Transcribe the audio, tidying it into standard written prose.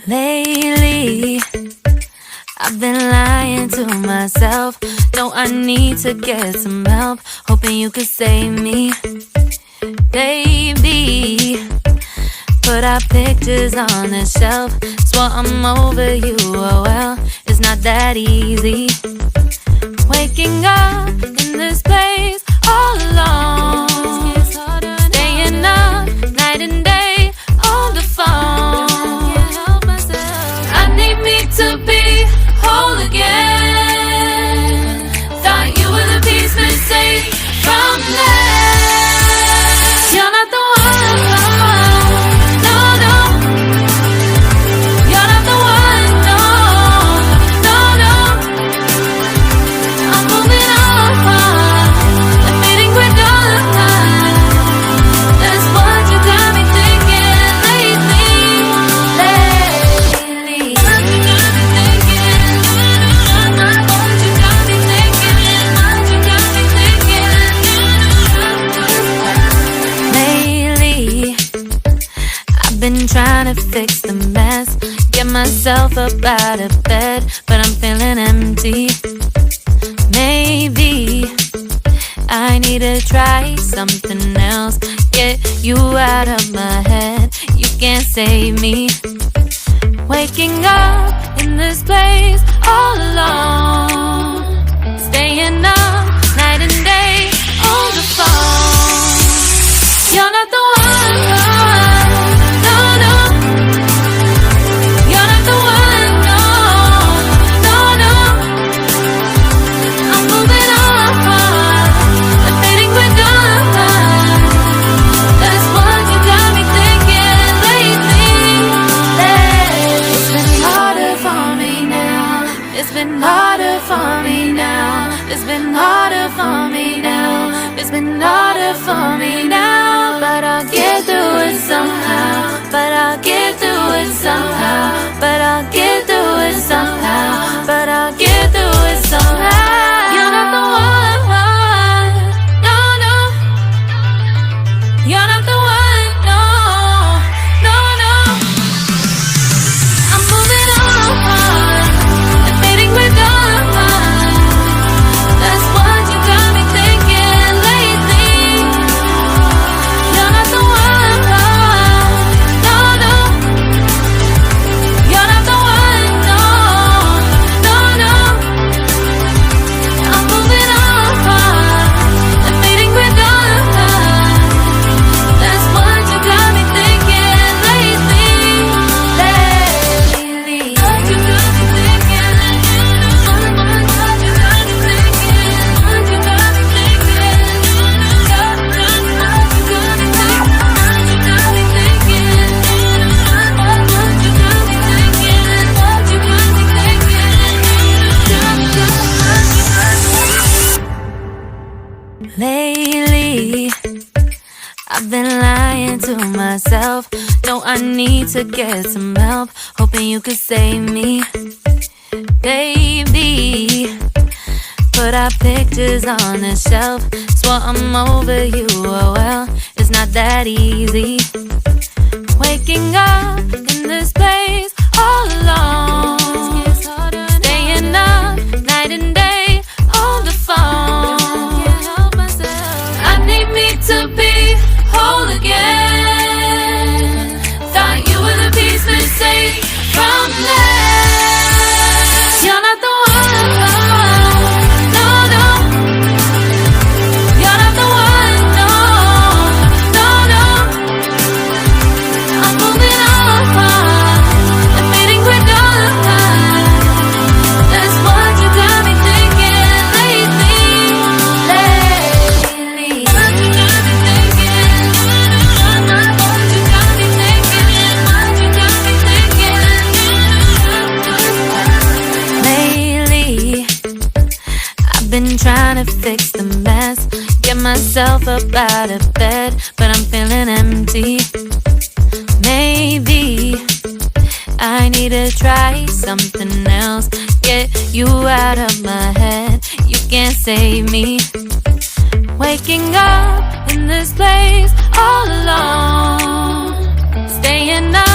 Lately, I've been lying to myself. No, I need to get some help. Hoping you could save me, baby. Put our pictures on the shelf. Swore I'm over you, oh well, it's not that easy. Waking up in this place all alone, staying up night and day on the phone. I need me to be whole again. Thought you were the piece missing from last. You're not the one, no, no. You're not the one, no, no, no. I'm moving on, admitting we're done. That's what you got me thinking lately. What you got me thinking? What you got me thinking? What you got me thinking? Lately, I've been trying to fix the mess, get myself up out of bed, but I'm feeling empty. Maybe I need to try something else, get you out of my head. You can't save me. Waking up in this place all alone, staying up night and day on the phone. You're not the one, no, no. You're not the one, no, no, no. I'm moving on, admitting we're done. That's what you got me thinking lately. It's been harder for me now. It's been harder for me now. It's been harder for me now. It's been harder for me now. But I'll get through it somehow. But I'll get through it somehow. But I'll get through it somehow. But I'll get through it somehow. You're not the one, no, no. You're not the one, no, no, no. I'm moving on, admitting we're done. That's what you got me thinking lately. You're not the one, no, no. You're not the one, no, no, no. I'm moving on, admitting we're done. That's what you got me thinking lately. What you got me thinking? What you got me thinking? What you got me thinking? What you got me thinking? What you got me thinking? What you got me thinking? Lately, I've been lying to myself. No, I need to get some help. Hoping you could save me, baby. Put our pictures on the shelf. Swore I'm over you, oh well, it's not that easy. Waking up in this place all alone, staying up night and day on the phone. I need me to be whole again. Thought you were the piece missing from last. You're not the one, no, no. You're not the one, no, no, no. I'm moving on, admitting we're done. That's what you got me thinking lately. What you got me thinking? What you got me thinking? What you got me thinking? Lately, I've been trying to fix the mess, get myself up out of bed, but I'm feeling empty. Maybe I need to try something else, get you out of my head. You can't save me. Waking up in this place all alone, staying up